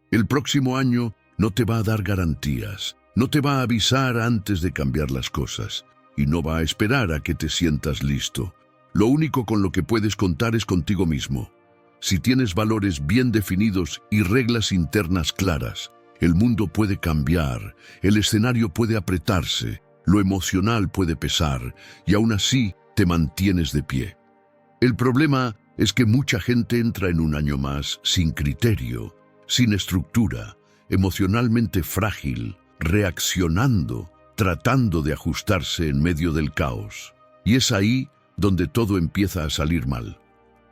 El próximo año no te va a dar garantías, no te va a avisar antes de cambiar las cosas y no va a esperar a que te sientas listo. Lo único con lo que puedes contar es contigo mismo. Si tienes valores bien definidos y reglas internas claras, el mundo puede cambiar, el escenario puede apretarse, lo emocional puede pesar y aún así te mantienes de pie. El problema es que mucha gente entra en un año más sin criterio, sin estructura, emocionalmente frágil, reaccionando, tratando de ajustarse en medio del caos. Y es ahí donde todo empieza a salir mal.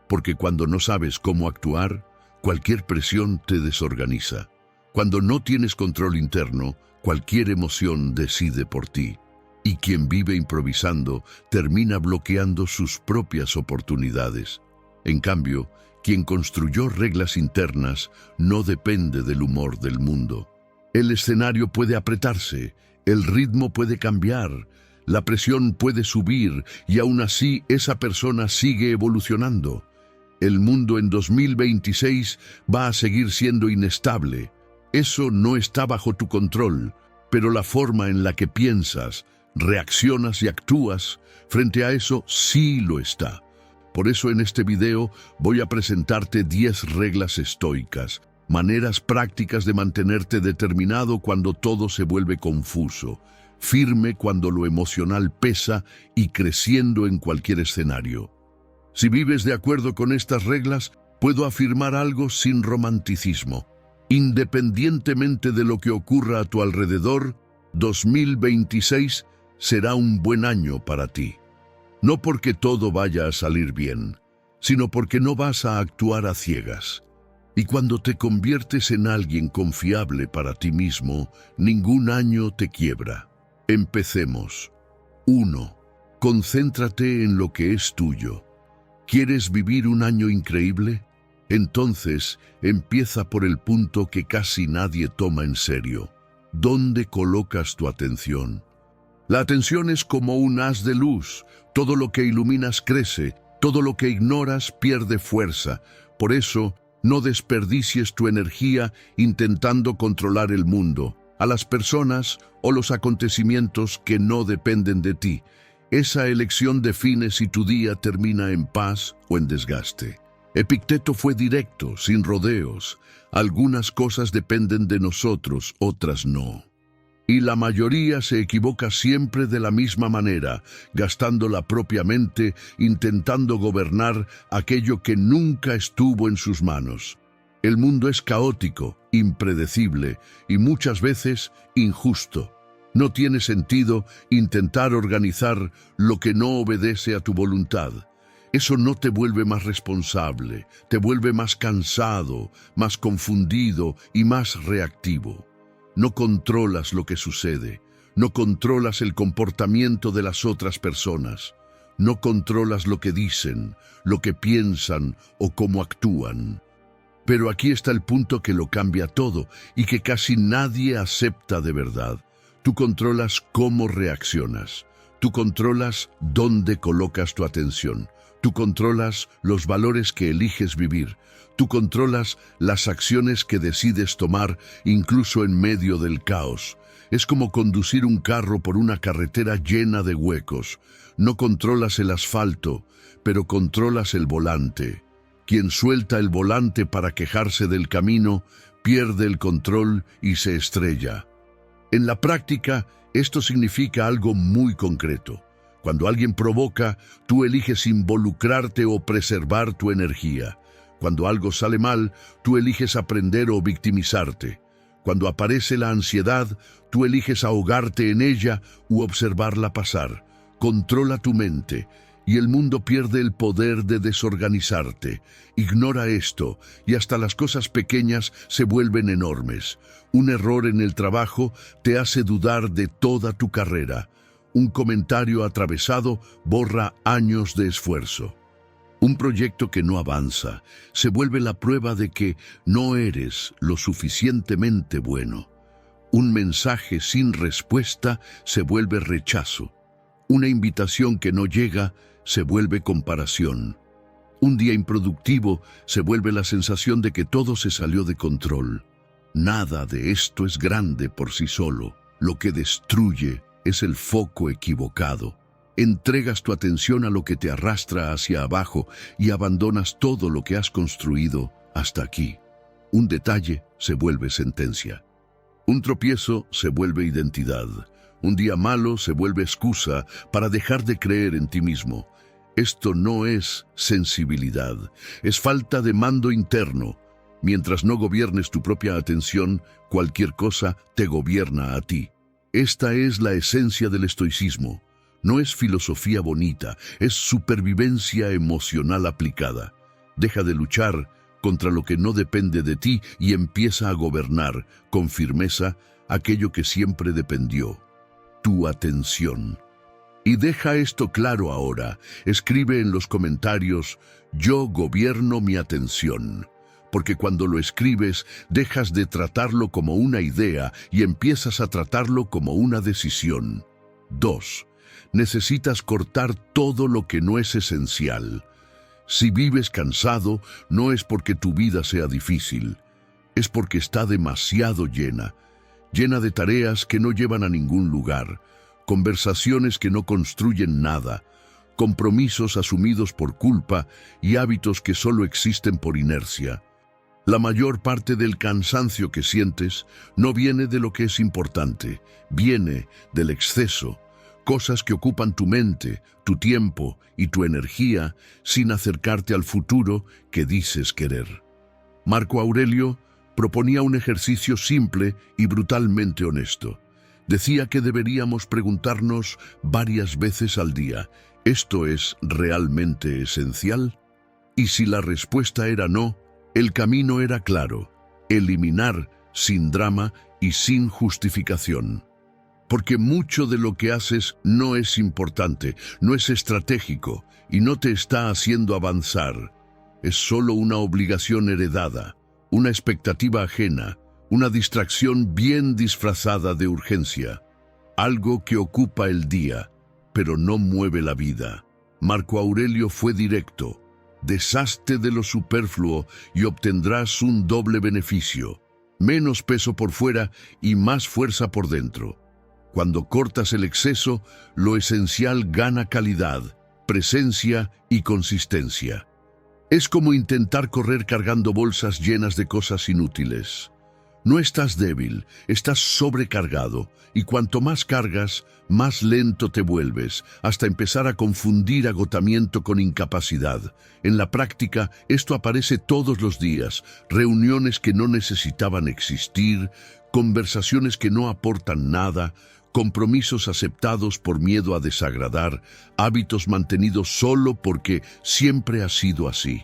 Porque cuando no sabes cómo actuar, cualquier presión te desorganiza. Cuando no tienes control interno, cualquier emoción decide por ti. Y quien vive improvisando termina bloqueando sus propias oportunidades. En cambio, quien construyó reglas internas no depende del humor del mundo. El escenario puede apretarse, el ritmo puede cambiar, la presión puede subir y aún así esa persona sigue evolucionando. El mundo en 2026 va a seguir siendo inestable. Eso no está bajo tu control, pero la forma en la que piensas, reaccionas y actúas frente a eso sí lo está. Por eso en este video voy a presentarte 10 reglas estoicas, maneras prácticas de mantenerte determinado cuando todo se vuelve confuso, firme cuando lo emocional pesa y creciendo en cualquier escenario. Si vives de acuerdo con estas reglas, puedo afirmar algo sin romanticismo. Independientemente de lo que ocurra a tu alrededor, 2026 será un buen año para ti. No porque todo vaya a salir bien, sino porque no vas a actuar a ciegas. Y cuando te conviertes en alguien confiable para ti mismo, ningún año te quiebra. Empecemos. 1. Concéntrate en lo que es tuyo. ¿Quieres vivir un año increíble? Entonces, empieza por el punto que casi nadie toma en serio. ¿Dónde colocas tu atención? La atención es como un haz de luz. Todo lo que iluminas crece, todo lo que ignoras pierde fuerza. Por eso, no desperdicies tu energía intentando controlar el mundo, a las personas o los acontecimientos que no dependen de ti. Esa elección define si tu día termina en paz o en desgaste. Epicteto fue directo, sin rodeos. Algunas cosas dependen de nosotros, otras no. Y la mayoría se equivoca siempre de la misma manera, gastando la propia mente, intentando gobernar aquello que nunca estuvo en sus manos. El mundo es caótico, impredecible y muchas veces injusto. No tiene sentido intentar organizar lo que no obedece a tu voluntad. Eso no te vuelve más responsable, te vuelve más cansado, más confundido y más reactivo. No controlas lo que sucede, no controlas el comportamiento de las otras personas, no controlas lo que dicen, lo que piensan o cómo actúan. Pero aquí está el punto que lo cambia todo y que casi nadie acepta de verdad. Tú controlas cómo reaccionas, tú controlas dónde colocas tu atención, tú controlas los valores que eliges vivir, tú controlas las acciones que decides tomar incluso en medio del caos. Es como conducir un carro por una carretera llena de huecos. No controlas el asfalto, pero controlas el volante. Quien suelta el volante para quejarse del camino, pierde el control y se estrella. En la práctica, esto significa algo muy concreto. Cuando alguien provoca, tú eliges involucrarte o preservar tu energía. Cuando algo sale mal, tú eliges aprender o victimizarte. Cuando aparece la ansiedad, tú eliges ahogarte en ella u observarla pasar. Controla tu mente y el mundo pierde el poder de desorganizarte. Ignora esto y hasta las cosas pequeñas se vuelven enormes. Un error en el trabajo te hace dudar de toda tu carrera. Un comentario atravesado borra años de esfuerzo. Un proyecto que no avanza se vuelve la prueba de que no eres lo suficientemente bueno. Un mensaje sin respuesta se vuelve rechazo. Una invitación que no llega se vuelve comparación. Un día improductivo se vuelve la sensación de que todo se salió de control. Nada de esto es grande por sí solo. Lo que destruye es el foco equivocado. Entregas tu atención a lo que te arrastra hacia abajo y abandonas todo lo que has construido hasta aquí. Un detalle se vuelve sentencia. Un tropiezo se vuelve identidad. Un día malo se vuelve excusa para dejar de creer en ti mismo. Esto no es sensibilidad, es falta de mando interno. Mientras no gobiernes tu propia atención, cualquier cosa te gobierna a ti. Esta es la esencia del estoicismo. No es filosofía bonita, es supervivencia emocional aplicada. Deja de luchar contra lo que no depende de ti y empieza a gobernar con firmeza aquello que siempre dependió: tu atención. Y deja esto claro ahora. Escribe en los comentarios: yo gobierno mi atención. Porque cuando lo escribes, dejas de tratarlo como una idea y empiezas a tratarlo como una decisión. 2. Necesitas cortar todo lo que no es esencial. Si vives cansado, no es porque tu vida sea difícil, es porque está demasiado llena de tareas que no llevan a ningún lugar, conversaciones que no construyen nada, compromisos asumidos por culpa y hábitos que solo existen por inercia. La mayor parte del cansancio que sientes no viene de lo que es importante, viene del exceso. Cosas que ocupan tu mente, tu tiempo y tu energía sin acercarte al futuro que dices querer. Marco Aurelio proponía un ejercicio simple y brutalmente honesto. Decía que deberíamos preguntarnos varias veces al día: ¿esto es realmente esencial? Y si la respuesta era no, el camino era claro: eliminar sin drama y sin justificación. Porque mucho de lo que haces no es importante, no es estratégico y no te está haciendo avanzar. Es solo una obligación heredada, una expectativa ajena, una distracción bien disfrazada de urgencia. Algo que ocupa el día, pero no mueve la vida. Marco Aurelio fue directo: deshazte de lo superfluo y obtendrás un doble beneficio: menos peso por fuera y más fuerza por dentro. Cuando cortas el exceso, lo esencial gana calidad, presencia y consistencia. Es como intentar correr cargando bolsas llenas de cosas inútiles. No estás débil, estás sobrecargado, y cuanto más cargas, más lento te vuelves, hasta empezar a confundir agotamiento con incapacidad. En la práctica, esto aparece todos los días: reuniones que no necesitaban existir, conversaciones que no aportan nada, compromisos aceptados por miedo a desagradar, hábitos mantenidos solo porque siempre ha sido así.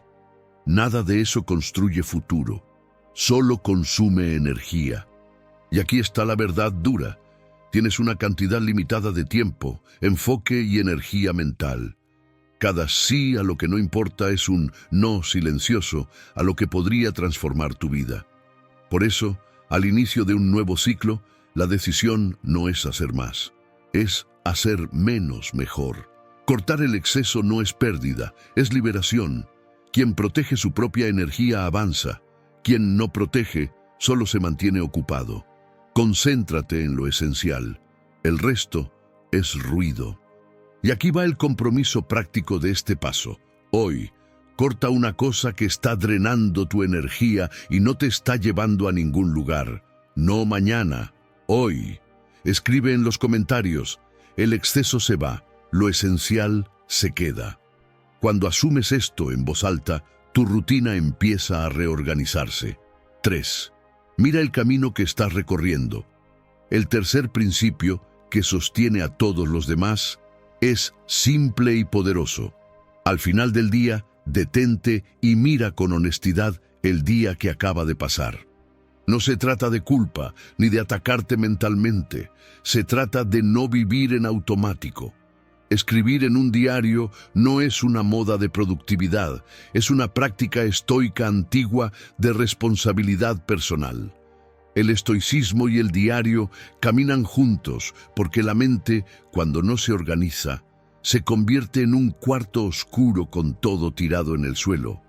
Nada de eso construye futuro, solo consume energía. Y aquí está la verdad dura: tienes una cantidad limitada de tiempo, enfoque y energía mental. Cada sí a lo que no importa es un no silencioso a lo que podría transformar tu vida. Por eso, al inicio de un nuevo ciclo, la decisión no es hacer más, es hacer menos mejor. Cortar el exceso no es pérdida, es liberación. Quien protege su propia energía avanza. Quien no protege solo se mantiene ocupado. Concéntrate en lo esencial. El resto es ruido. Y aquí va el compromiso práctico de este paso. Hoy, corta una cosa que está drenando tu energía y no te está llevando a ningún lugar. No mañana. Hoy. Escribe en los comentarios: el exceso se va, lo esencial se queda. Cuando asumes esto en voz alta, tu rutina empieza a reorganizarse. 3. Mira el camino que estás recorriendo. El tercer principio, que sostiene a todos los demás, es simple y poderoso. Al final del día, detente y mira con honestidad el día que acaba de pasar. No se trata de culpa ni de atacarte mentalmente. Se trata de no vivir en automático. Escribir en un diario no es una moda de productividad, es una práctica estoica antigua de responsabilidad personal. El estoicismo y el diario caminan juntos porque la mente, cuando no se organiza, se convierte en un cuarto oscuro con todo tirado en el suelo.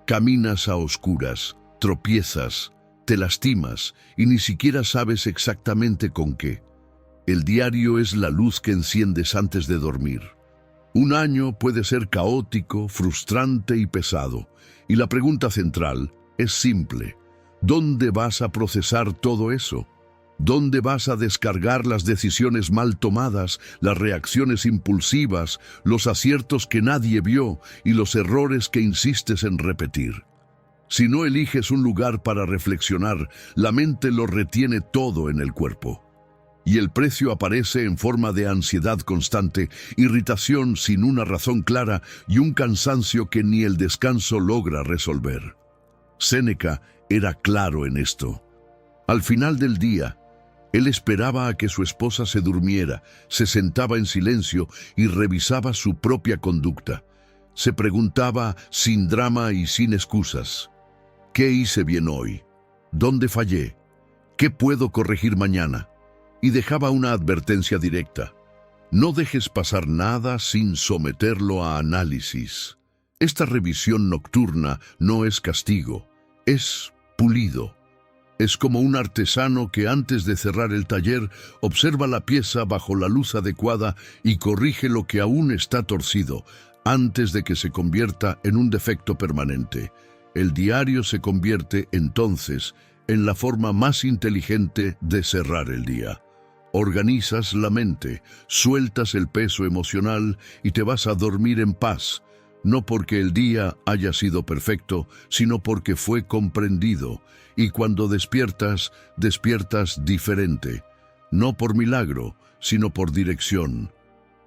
Caminas a oscuras, tropiezas, te lastimas y ni siquiera sabes exactamente con qué. El diario es la luz que enciendes antes de dormir. Un año puede ser caótico, frustrante y pesado, y la pregunta central es simple: ¿dónde vas a procesar todo eso? ¿Dónde vas a descargar las decisiones mal tomadas, las reacciones impulsivas, los aciertos que nadie vio y los errores que insistes en repetir? Si no eliges un lugar para reflexionar, la mente lo retiene todo en el cuerpo. Y el precio aparece en forma de ansiedad constante, irritación sin una razón clara y un cansancio que ni el descanso logra resolver. Séneca era claro en esto. Al final del día, él esperaba a que su esposa se durmiera, se sentaba en silencio y revisaba su propia conducta. Se preguntaba sin drama y sin excusas: ¿qué hice bien hoy? ¿Dónde fallé? ¿Qué puedo corregir mañana? Y dejaba una advertencia directa: no dejes pasar nada sin someterlo a análisis. Esta revisión nocturna no es castigo, es pulido. Es como un artesano que antes de cerrar el taller observa la pieza bajo la luz adecuada y corrige lo que aún está torcido, antes de que se convierta en un defecto permanente. El diario se convierte, entonces, en la forma más inteligente de cerrar el día. Organizas la mente, sueltas el peso emocional y te vas a dormir en paz, no porque el día haya sido perfecto, sino porque fue comprendido. Y cuando despiertas, despiertas diferente, no por milagro, sino por dirección.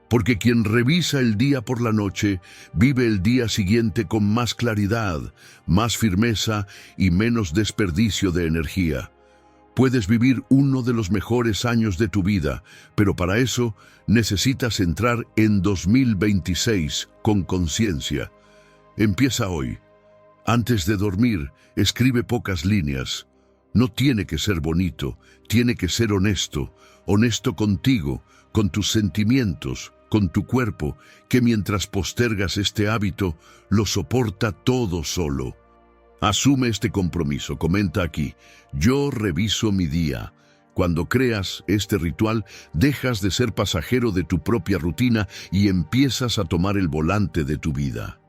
Porque quien revisa el día por la noche, vive el día siguiente con más claridad, más firmeza y menos desperdicio de energía. Puedes vivir uno de los mejores años de tu vida, pero para eso necesitas entrar en 2026 con conciencia. Empieza hoy. Antes de dormir, escribe pocas líneas. No tiene que ser bonito, tiene que ser honesto. Honesto contigo, con tus sentimientos, con tu cuerpo, que mientras postergas este hábito, lo soporta todo solo. Asume este compromiso, comenta aquí: yo reviso mi día. Cuando creas este ritual, dejas de ser pasajero de tu propia rutina y empiezas a tomar el volante de tu vida.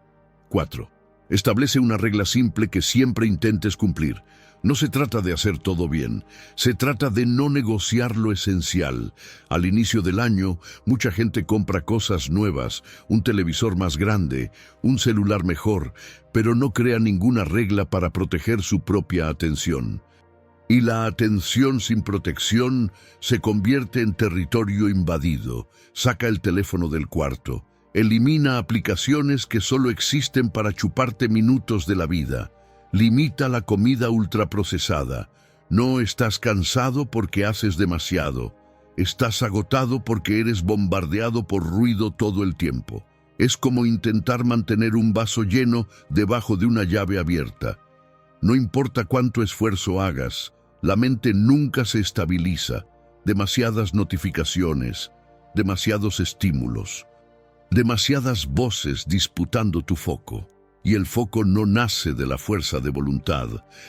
4. Establece una regla simple que siempre intentes cumplir. No se trata de hacer todo bien, se trata de no negociar lo esencial. Al inicio del año, mucha gente compra cosas nuevas, un televisor más grande, un celular mejor, pero no crea ninguna regla para proteger su propia atención. Y la atención sin protección se convierte en territorio invadido. Saca el teléfono del cuarto. Elimina aplicaciones que solo existen para chuparte minutos de la vida. Limita la comida ultraprocesada. No estás cansado porque haces demasiado. Estás agotado porque eres bombardeado por ruido todo el tiempo. Es como intentar mantener un vaso lleno debajo de una llave abierta. No importa cuánto esfuerzo hagas, la mente nunca se estabiliza. Demasiadas notificaciones, demasiados estímulos. Demasiadas voces disputando tu foco. Y el foco no nace de la fuerza de voluntad,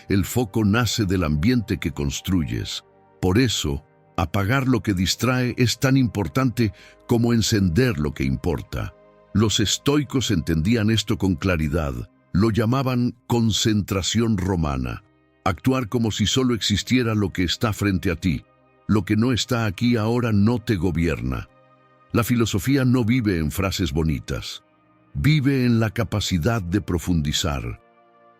el foco nace del ambiente que construyes. Por eso, apagar lo que distrae es tan importante como encender lo que importa. Los estoicos entendían esto con claridad, lo llamaban concentración romana. Actuar como si solo existiera lo que está frente a ti. Lo que no está aquí ahora no te gobierna. La filosofía no vive en frases bonitas. Vive en la capacidad de profundizar,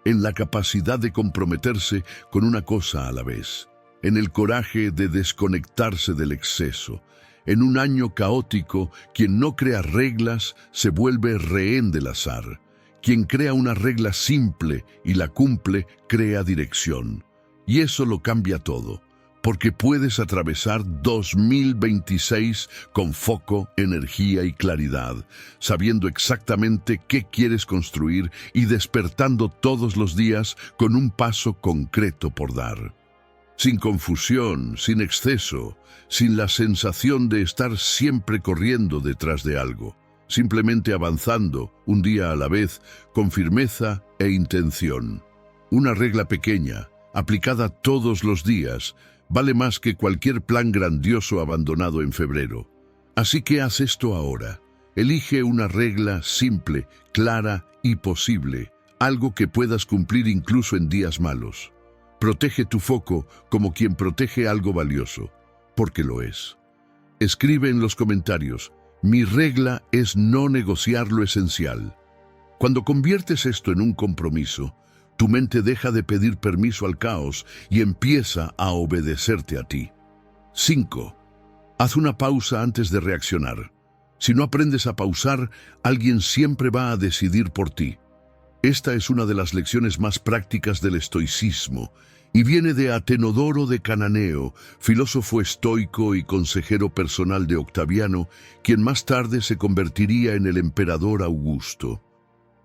en la capacidad de comprometerse con una cosa a la vez, en el coraje de desconectarse del exceso. En un año caótico, quien no crea reglas se vuelve rehén del azar. Quien crea una regla simple y la cumple, crea dirección. Y eso lo cambia todo. Porque puedes atravesar 2026 con foco, energía y claridad, sabiendo exactamente qué quieres construir y despertando todos los días con un paso concreto por dar. Sin confusión, sin exceso, sin la sensación de estar siempre corriendo detrás de algo, simplemente avanzando un día a la vez con firmeza e intención. Una regla pequeña, aplicada todos los días, vale más que cualquier plan grandioso abandonado en febrero. Así que haz esto ahora. Elige una regla simple, clara y posible, algo que puedas cumplir incluso en días malos. Protege tu foco como quien protege algo valioso, porque lo es. Escribe en los comentarios: mi regla es no negociar lo esencial. Cuando conviertes esto en un compromiso, tu mente deja de pedir permiso al caos y empieza a obedecerte a ti. 5. Haz una pausa antes de reaccionar. Si no aprendes a pausar, alguien siempre va a decidir por ti. Esta es una de las lecciones más prácticas del estoicismo y viene de Atenodoro de Cananeo, filósofo estoico y consejero personal de Octaviano, quien más tarde se convertiría en el emperador Augusto.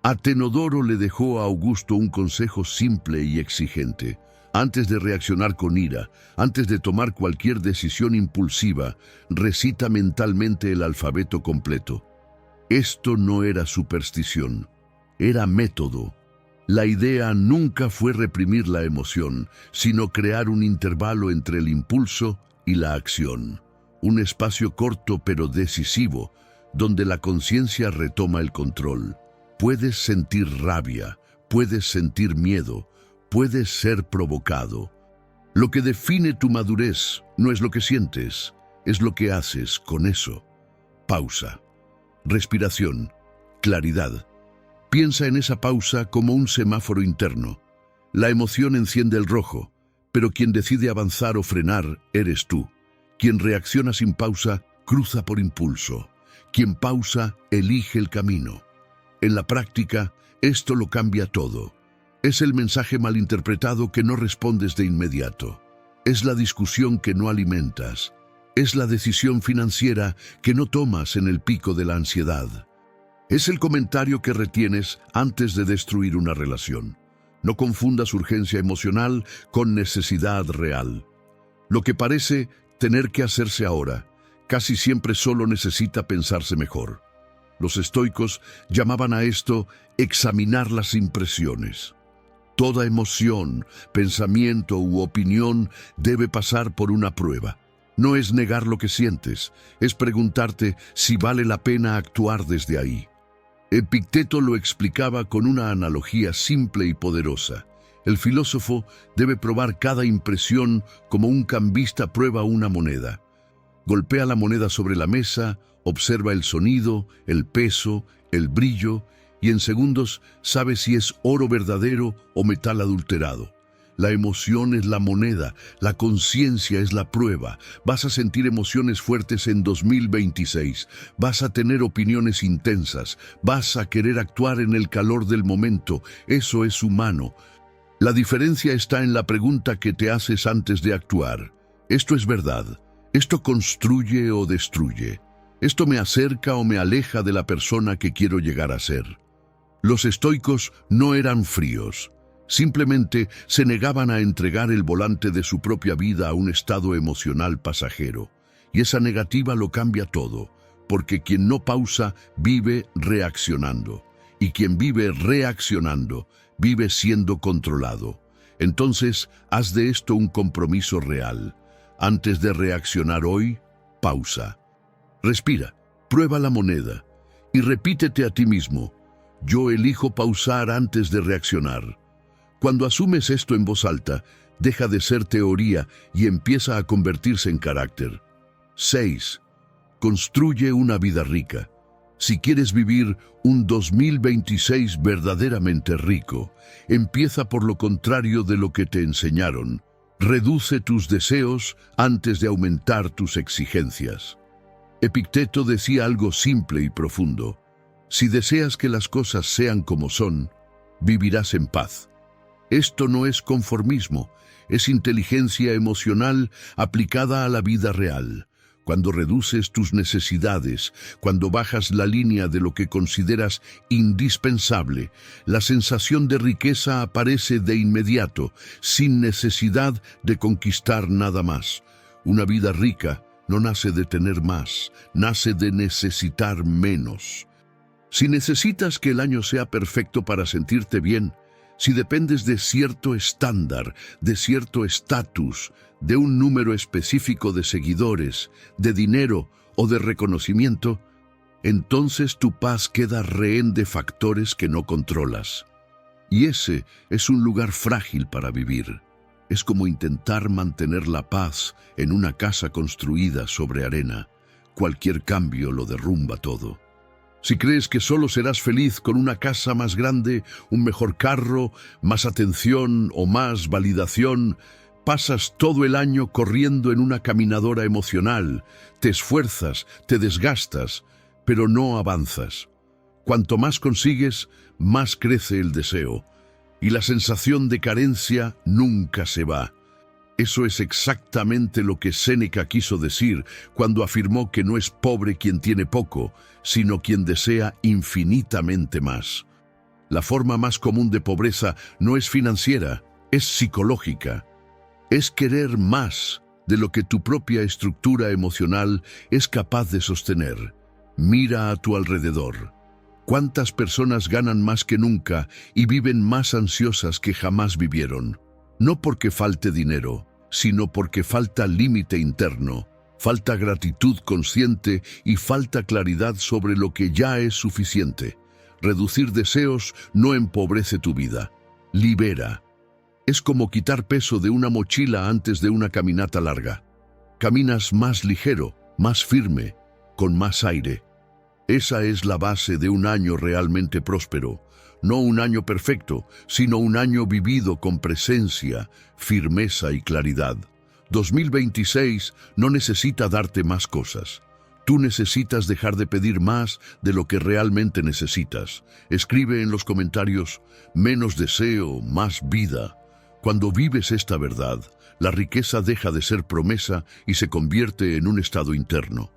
Atenodoro le dejó a Augusto un consejo simple y exigente. Antes de reaccionar con ira, antes de tomar cualquier decisión impulsiva, recita mentalmente el alfabeto completo. Esto no era superstición, era método. La idea nunca fue reprimir la emoción, sino crear un intervalo entre el impulso y la acción. Un espacio corto pero decisivo, donde la conciencia retoma el control. Puedes sentir rabia, puedes sentir miedo, puedes ser provocado. Lo que define tu madurez no es lo que sientes, es lo que haces con eso. Pausa. Respiración. Claridad. Piensa en esa pausa como un semáforo interno. La emoción enciende el rojo, pero quien decide avanzar o frenar eres tú. Quien reacciona sin pausa, cruza por impulso. Quien pausa, elige el camino. En la práctica, esto lo cambia todo. Es el mensaje malinterpretado que no respondes de inmediato. Es la discusión que no alimentas. Es la decisión financiera que no tomas en el pico de la ansiedad. Es el comentario que retienes antes de destruir una relación. No confundas urgencia emocional con necesidad real. Lo que parece tener que hacerse ahora, casi siempre solo necesita pensarse mejor. Los estoicos llamaban a esto examinar las impresiones. Toda emoción, pensamiento u opinión debe pasar por una prueba. No es negar lo que sientes, es preguntarte si vale la pena actuar desde ahí. Epicteto lo explicaba con una analogía simple y poderosa. El filósofo debe probar cada impresión como un cambista prueba una moneda. Golpea la moneda sobre la mesa, observa el sonido, el peso, el brillo, y en segundos sabe si es oro verdadero o metal adulterado. La emoción es la moneda, la conciencia es la prueba. Vas a sentir emociones fuertes en 2026, vas a tener opiniones intensas, vas a querer actuar en el calor del momento. Eso es humano. La diferencia está en la pregunta que te haces antes de actuar. ¿Esto es verdad? ¿Esto construye o destruye? ¿Esto me acerca o me aleja de la persona que quiero llegar a ser? Los estoicos no eran fríos. Simplemente se negaban a entregar el volante de su propia vida a un estado emocional pasajero. Y esa negativa lo cambia todo, porque quien no pausa vive reaccionando. Y quien vive reaccionando vive siendo controlado. Entonces, haz de esto un compromiso real. Antes de reaccionar hoy, pausa. Respira, prueba la moneda y repítete a ti mismo: yo elijo pausar antes de reaccionar. Cuando asumes esto en voz alta, deja de ser teoría y empieza a convertirse en carácter. 6. Construye una vida rica. Si quieres vivir un 2026 verdaderamente rico, empieza por lo contrario de lo que te enseñaron. Reduce tus deseos antes de aumentar tus exigencias. Epicteto decía algo simple y profundo: si deseas que las cosas sean como son, vivirás en paz. Esto no es conformismo, es inteligencia emocional aplicada a la vida real. Cuando reduces tus necesidades, cuando bajas la línea de lo que consideras indispensable, la sensación de riqueza aparece de inmediato, sin necesidad de conquistar nada más. Una vida rica no nace de tener más, nace de necesitar menos. Si necesitas que el año sea perfecto para sentirte bien, Si dependes de cierto estándar, de cierto estatus, de un número específico de seguidores, de dinero o de reconocimiento, entonces tu paz queda rehén de factores que no controlas. Y ese es un lugar frágil para vivir. Es como intentar mantener la paz en una casa construida sobre arena. Cualquier cambio lo derrumba todo. Si crees que solo serás feliz con una casa más grande, un mejor carro, más atención o más validación, pasas todo el año corriendo en una caminadora emocional, te esfuerzas, te desgastas, pero no avanzas. Cuanto más consigues, más crece el deseo, y la sensación de carencia nunca se va. Eso es exactamente lo que Séneca quiso decir cuando afirmó que no es pobre quien tiene poco, sino quien desea infinitamente más. La forma más común de pobreza no es financiera, es psicológica. Es querer más de lo que tu propia estructura emocional es capaz de sostener. Mira a tu alrededor. ¿Cuántas personas ganan más que nunca y viven más ansiosas que jamás vivieron? No porque falte dinero, sino porque falta límite interno, falta gratitud consciente y falta claridad sobre lo que ya es suficiente. Reducir deseos no empobrece tu vida, libera. Es como quitar peso de una mochila antes de una caminata larga. Caminas más ligero, más firme, con más aire. Esa es la base de un año realmente próspero. No un año perfecto, sino un año vivido con presencia, firmeza y claridad. 2026 no necesita darte más cosas. Tú necesitas dejar de pedir más de lo que realmente necesitas. Escribe en los comentarios, menos deseo, más vida. Cuando vives esta verdad, la riqueza deja de ser promesa y se convierte en un estado interno.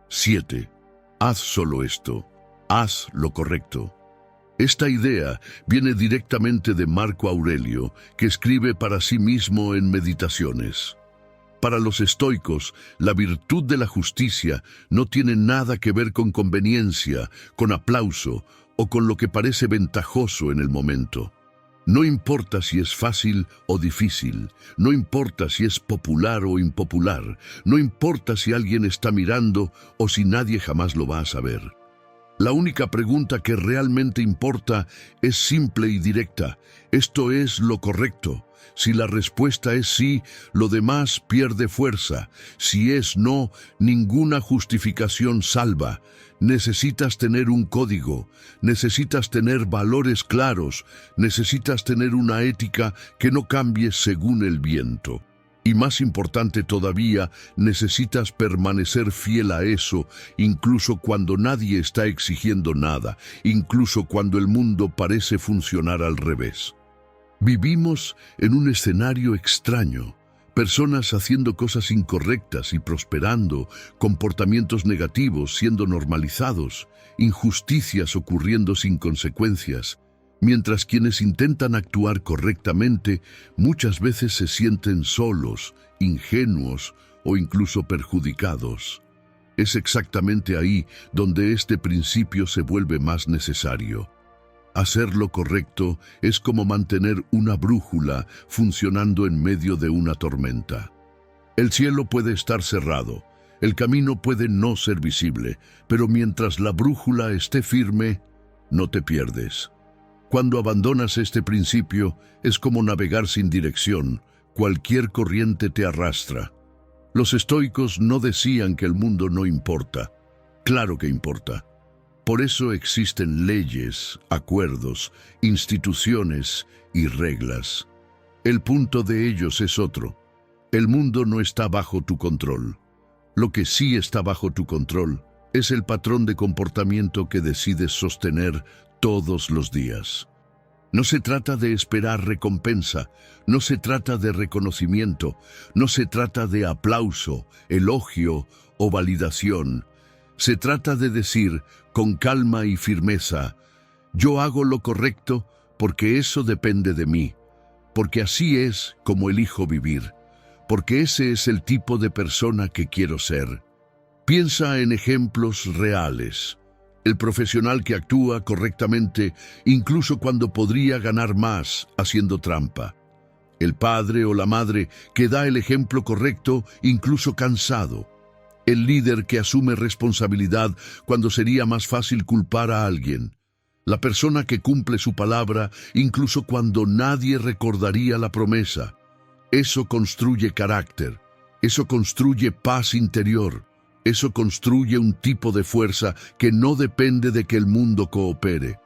7. Haz solo esto. Haz lo correcto. Esta idea viene directamente de Marco Aurelio, que escribe para sí mismo en Meditaciones. Para los estoicos, la virtud de la justicia no tiene nada que ver con conveniencia, con aplauso o con lo que parece ventajoso en el momento. No importa si es fácil o difícil, no importa si es popular o impopular, no importa si alguien está mirando o si nadie jamás lo va a saber. La única pregunta que realmente importa es simple y directa. ¿Esto es lo correcto? Si la respuesta es sí, lo demás pierde fuerza. Si es no, ninguna justificación salva. Necesitas tener un código, necesitas tener valores claros, necesitas tener una ética que no cambie según el viento. Y más importante todavía, necesitas permanecer fiel a eso, incluso cuando nadie está exigiendo nada, incluso cuando el mundo parece funcionar al revés. Vivimos en un escenario extraño. Personas haciendo cosas incorrectas y prosperando, comportamientos negativos siendo normalizados, injusticias ocurriendo sin consecuencias, mientras quienes intentan actuar correctamente muchas veces se sienten solos, ingenuos o incluso perjudicados. Es exactamente ahí donde este principio se vuelve más necesario. Hacer lo correcto es como mantener una brújula funcionando en medio de una tormenta. El cielo puede estar cerrado, el camino puede no ser visible, pero mientras la brújula esté firme, no te pierdes. Cuando abandonas este principio, es como navegar sin dirección, cualquier corriente te arrastra. Los estoicos no decían que el mundo no importa. Claro que importa. Por eso existen leyes, acuerdos, instituciones y reglas. El punto de ellos es otro. El mundo no está bajo tu control. Lo que sí está bajo tu control es el patrón de comportamiento que decides sostener todos los días. No se trata de esperar recompensa, no se trata de reconocimiento, no se trata de aplauso, elogio o validación. Se trata de decir, con calma y firmeza, yo hago lo correcto porque eso depende de mí, porque así es como elijo vivir, porque ese es el tipo de persona que quiero ser. Piensa en ejemplos reales. el profesional que actúa correctamente incluso cuando podría ganar más haciendo trampa, el padre o la madre que da el ejemplo correcto incluso cansado, el líder que asume responsabilidad cuando sería más fácil culpar a alguien, la persona que cumple su palabra incluso cuando nadie recordaría la promesa. Eso construye carácter, eso construye paz interior, eso construye un tipo de fuerza que no depende de que el mundo coopere.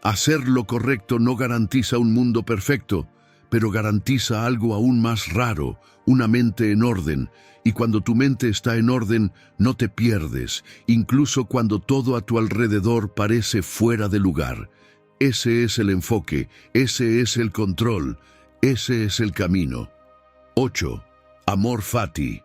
Hacer lo correcto no garantiza un mundo perfecto, pero garantiza algo aún más raro, una mente en orden. Y cuando tu mente está en orden, no te pierdes, incluso cuando todo a tu alrededor parece fuera de lugar. Ese es el enfoque, ese es el control, ese es el camino. 8. Amor fati.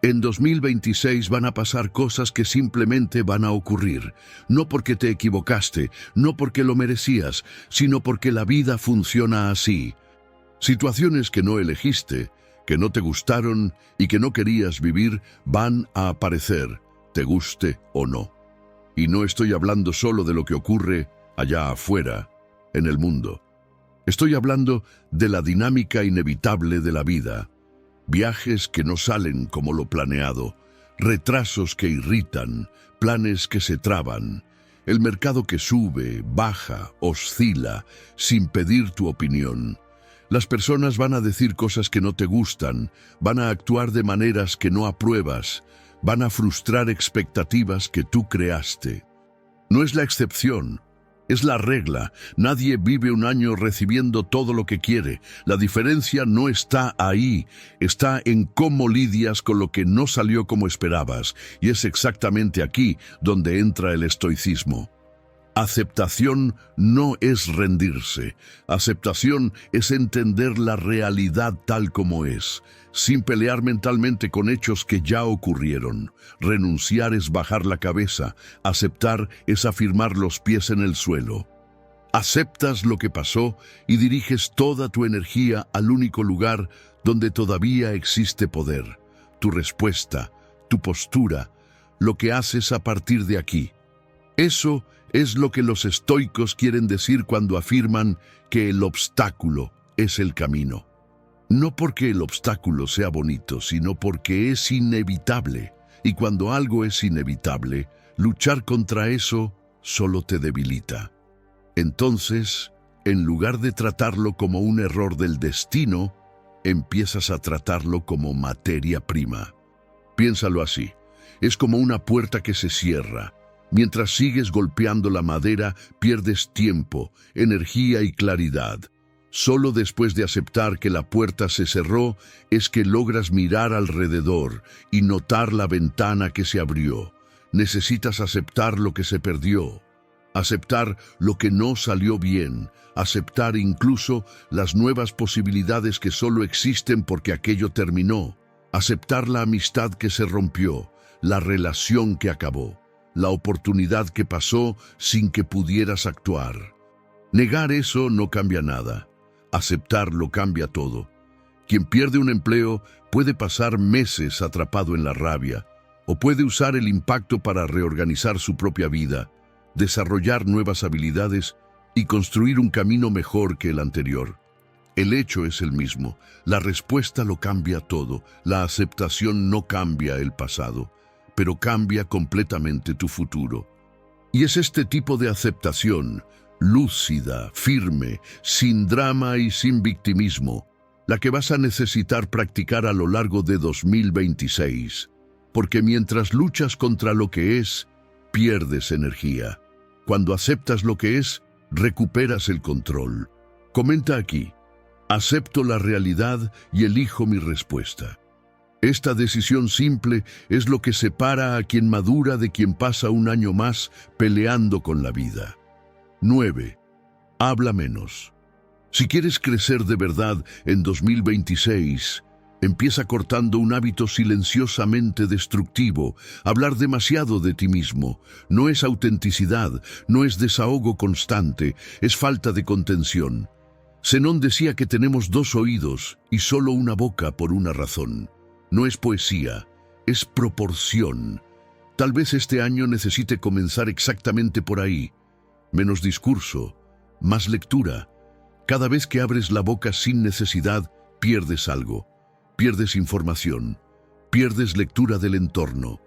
En 2026 van a pasar cosas que simplemente van a ocurrir, no porque te equivocaste, no porque lo merecías, sino porque la vida funciona así. Situaciones que no elegiste, que no te gustaron y que no querías vivir, van a aparecer, te guste o no. Y no estoy hablando solo de lo que ocurre allá afuera, en el mundo. Estoy hablando de la dinámica inevitable de la vida. Viajes que no salen como lo planeado, retrasos que irritan, planes que se traban, el mercado que sube, baja, oscila, sin pedir tu opinión. Las personas van a decir cosas que no te gustan, van a actuar de maneras que no apruebas, van a frustrar expectativas que tú creaste. No es la excepción, es la regla. Nadie vive un año recibiendo todo lo que quiere. La diferencia no está ahí, está en cómo lidias con lo que no salió como esperabas, y es exactamente aquí donde entra el estoicismo. Aceptación no es rendirse. Aceptación es entender la realidad tal como es, sin pelear mentalmente con hechos que ya ocurrieron. Renunciar es bajar la cabeza. Aceptar es afirmar los pies en el suelo. Aceptas lo que pasó y diriges toda tu energía al único lugar donde todavía existe poder. Tu respuesta, tu postura, lo que haces a partir de aquí. Eso es lo que los estoicos quieren decir cuando afirman que el obstáculo es el camino. No porque el obstáculo sea bonito, sino porque es inevitable. Y cuando algo es inevitable, luchar contra eso solo te debilita. Entonces, en lugar de tratarlo como un error del destino, empiezas a tratarlo como materia prima. Piénsalo así, es como una puerta que se cierra. Mientras sigues golpeando la madera, pierdes tiempo, energía y claridad. Solo después de aceptar que la puerta se cerró es que logras mirar alrededor y notar la ventana que se abrió. Necesitas aceptar lo que se perdió, aceptar lo que no salió bien, aceptar incluso las nuevas posibilidades que solo existen porque aquello terminó, aceptar la amistad que se rompió, la relación que acabó, la oportunidad que pasó sin que pudieras actuar. Negar eso no cambia nada. Aceptarlo cambia todo. Quien pierde un empleo puede pasar meses atrapado en la rabia, o puede usar el impacto para reorganizar su propia vida, desarrollar nuevas habilidades y construir un camino mejor que el anterior. El hecho es el mismo. La respuesta lo cambia todo. La aceptación no cambia el pasado, pero cambia completamente tu futuro. Y es este tipo de aceptación, lúcida, firme, sin drama y sin victimismo, la que vas a necesitar practicar a lo largo de 2026. Porque mientras luchas contra lo que es, pierdes energía. Cuando aceptas lo que es, recuperas el control. Comenta aquí: acepto la realidad y elijo mi respuesta. Esta decisión simple es lo que separa a quien madura de quien pasa un año más peleando con la vida. 9. Habla menos. Si quieres crecer de verdad en 2026, empieza cortando un hábito silenciosamente destructivo. Hablar demasiado de ti mismo no es autenticidad, no es desahogo constante, es falta de contención. Zenón decía que tenemos 2 oídos y solo una boca por una razón. No es poesía, es proporción. Tal vez este año necesite comenzar exactamente por ahí. Menos discurso, más lectura. Cada vez que abres la boca sin necesidad, pierdes algo. Pierdes información, pierdes lectura del entorno,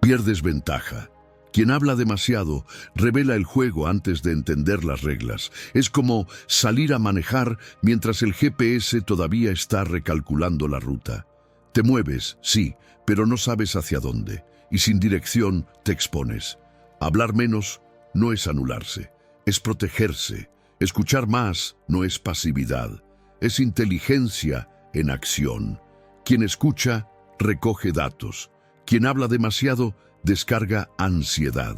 pierdes ventaja. Quien habla demasiado revela el juego antes de entender las reglas. Es como salir a manejar mientras el GPS todavía está recalculando la ruta. Te mueves, sí, pero no sabes hacia dónde. Y sin dirección te expones. Hablar menos no es anularse, es protegerse. Escuchar más no es pasividad, es inteligencia en acción. Quien escucha, recoge datos. Quien habla demasiado, descarga ansiedad.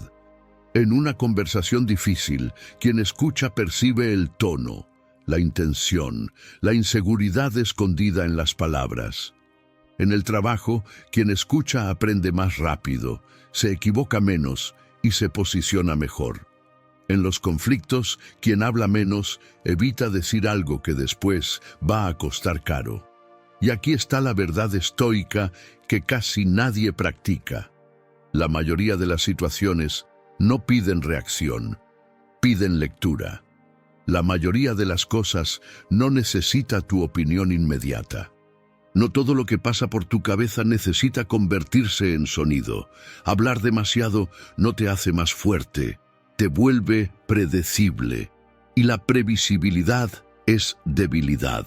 En una conversación difícil, quien escucha percibe el tono, la intención, la inseguridad escondida en las palabras. En el trabajo, quien escucha aprende más rápido, se equivoca menos y se posiciona mejor. En los conflictos, quien habla menos evita decir algo que después va a costar caro. Y aquí está la verdad estoica que casi nadie practica. La mayoría de las situaciones no piden reacción, piden lectura. La mayoría de las cosas no necesita tu opinión inmediata. No todo lo que pasa por tu cabeza necesita convertirse en sonido. Hablar demasiado no te hace más fuerte, te vuelve predecible. Y la previsibilidad es debilidad.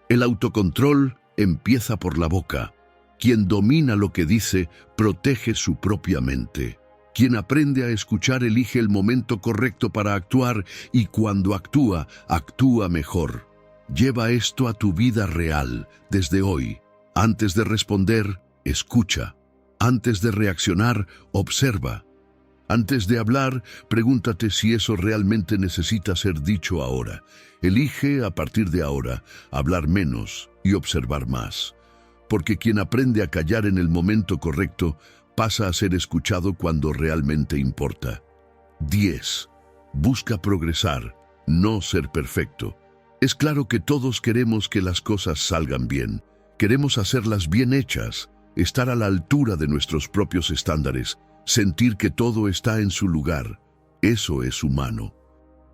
El autocontrol empieza por la boca. Quien domina lo que dice, protege su propia mente. Quien aprende a escuchar elige el momento correcto para actuar y cuando actúa, actúa mejor. Lleva esto a tu vida real, desde hoy. Antes de responder, escucha. Antes de reaccionar, observa. Antes de hablar, pregúntate si eso realmente necesita ser dicho ahora. Elige, a partir de ahora, hablar menos y observar más. Porque quien aprende a callar en el momento correcto, pasa a ser escuchado cuando realmente importa. 10. Busca progresar, no ser perfecto. Es claro que todos queremos que las cosas salgan bien. Queremos hacerlas bien hechas, estar a la altura de nuestros propios estándares, sentir que todo está en su lugar. Eso es humano.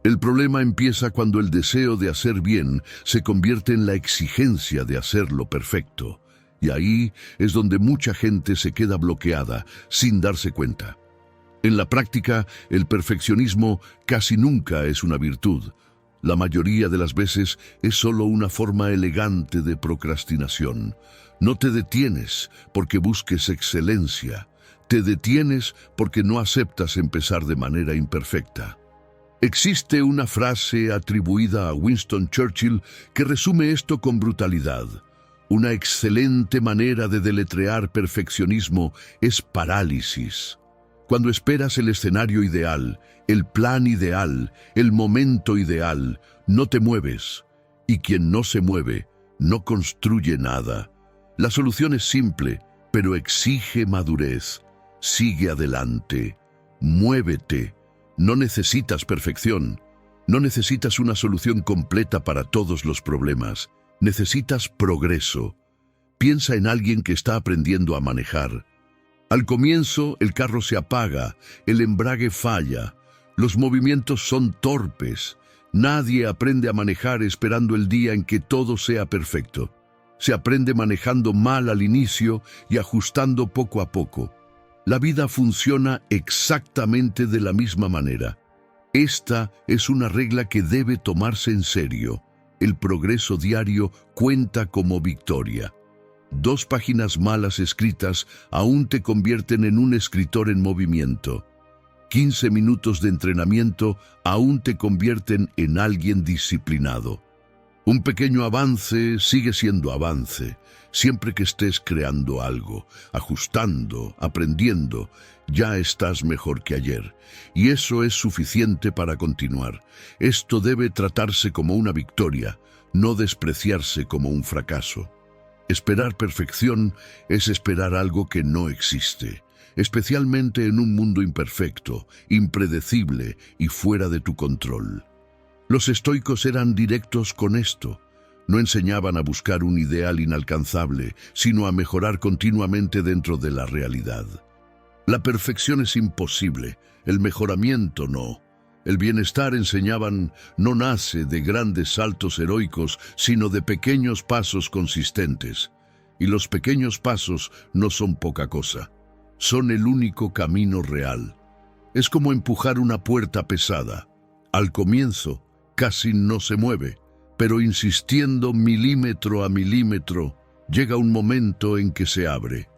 El problema empieza cuando el deseo de hacer bien se convierte en la exigencia de hacerlo perfecto. Y ahí es donde mucha gente se queda bloqueada, sin darse cuenta. En la práctica, el perfeccionismo casi nunca es una virtud. La mayoría de las veces es solo una forma elegante de procrastinación. No te detienes porque busques excelencia. Te detienes porque no aceptas empezar de manera imperfecta. Existe una frase atribuida a Winston Churchill que resume esto con brutalidad. Una excelente manera de deletrear perfeccionismo es parálisis. Cuando esperas el escenario ideal, el plan ideal, el momento ideal, no te mueves. Y quien no se mueve, no construye nada. La solución es simple, pero exige madurez. Sigue adelante. Muévete. No necesitas perfección. No necesitas una solución completa para todos los problemas. Necesitas progreso. Piensa en alguien que está aprendiendo a manejar. Al comienzo, el carro se apaga, el embrague falla, los movimientos son torpes. Nadie aprende a manejar esperando el día en que todo sea perfecto. Se aprende manejando mal al inicio y ajustando poco a poco. La vida funciona exactamente de la misma manera. Esta es una regla que debe tomarse en serio. El progreso diario cuenta como victoria. 2 páginas malas escritas aún te convierten en un escritor en movimiento. 15 minutos de entrenamiento aún te convierten en alguien disciplinado. Un pequeño avance sigue siendo avance. Siempre que estés creando algo, ajustando, aprendiendo, ya estás mejor que ayer. Y eso es suficiente para continuar. Esto debe tratarse como una victoria, no despreciarse como un fracaso. Esperar perfección es esperar algo que no existe, especialmente en un mundo imperfecto, impredecible y fuera de tu control. Los estoicos eran directos con esto. No enseñaban a buscar un ideal inalcanzable, sino a mejorar continuamente dentro de la realidad. La perfección es imposible, el mejoramiento no. El bienestar, enseñaban, no nace de grandes saltos heroicos, sino de pequeños pasos consistentes. Y los pequeños pasos no son poca cosa. Son el único camino real. Es como empujar una puerta pesada. Al comienzo, casi no se mueve, pero insistiendo milímetro a milímetro, llega un momento en que se abre.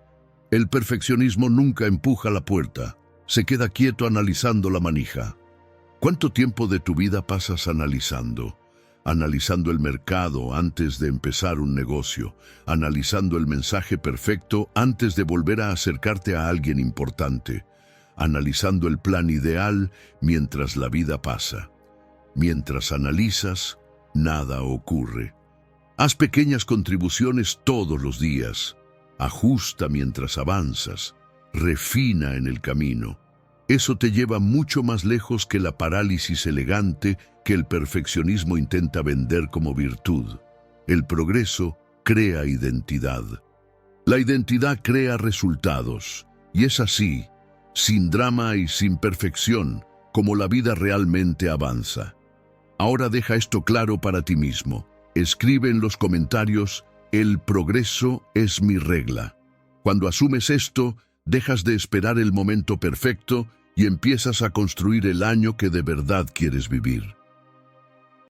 El perfeccionismo nunca empuja la puerta, se queda quieto analizando la manija. ¿Cuánto tiempo de tu vida pasas analizando? Analizando el mercado antes de empezar un negocio, analizando el mensaje perfecto antes de volver a acercarte a alguien importante, analizando el plan ideal mientras la vida pasa. Mientras analizas, nada ocurre. Haz pequeñas contribuciones todos los días. Ajusta mientras avanzas. Refina en el camino. Eso te lleva mucho más lejos que la parálisis elegante que el perfeccionismo intenta vender como virtud. El progreso crea identidad. La identidad crea resultados. Y es así, sin drama y sin perfección, como la vida realmente avanza. Ahora deja esto claro para ti mismo. Escribe en los comentarios: el progreso es mi regla. Cuando asumes esto, dejas de esperar el momento perfecto y empiezas a construir el año que de verdad quieres vivir.